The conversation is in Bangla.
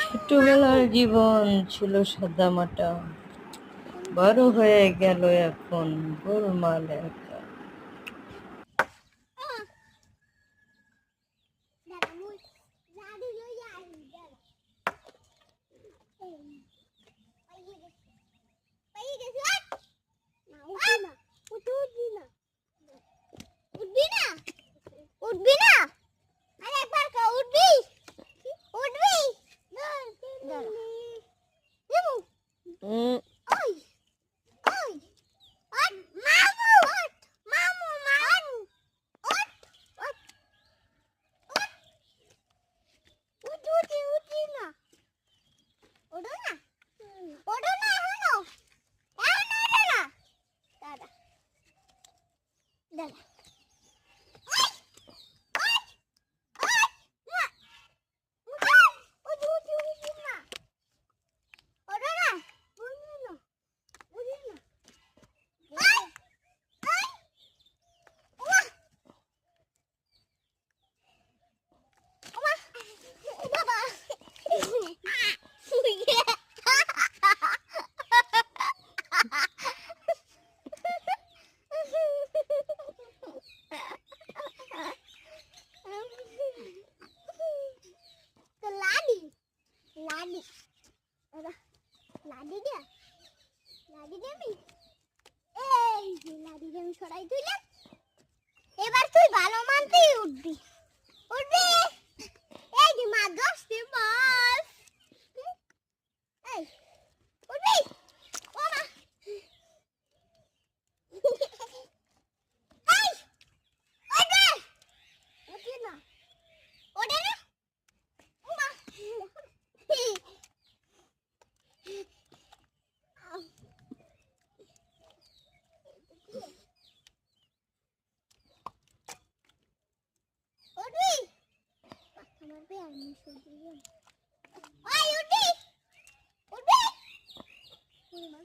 ছোটবেলার জীবন ছিল সাদামাটা, বড় হয়ে গেল এখন গোলমাল একা। উঠবি না? আরেকবার উঠবি? উঠবি? উম, ওই ওই ওঠ মামু ওঠ মামু মামু ওঠ ওঠ ওঠ উঠি না ওঠো না ওঠো না এখনো ওঠো না দাদা দাদা লাডি লাডি দে আমি এই যে লাডি আমি সরাই দিলাম এবার তুই ভালো মানতেই উঠবি উঠবি এই যে মা দশটি বল এই উঠবি ও মা এই উঠবি উঠবি না ওঠে না ও মা উঠবি আমার বে আমি শুনতে ওই উঠবি উঠবি ওই মা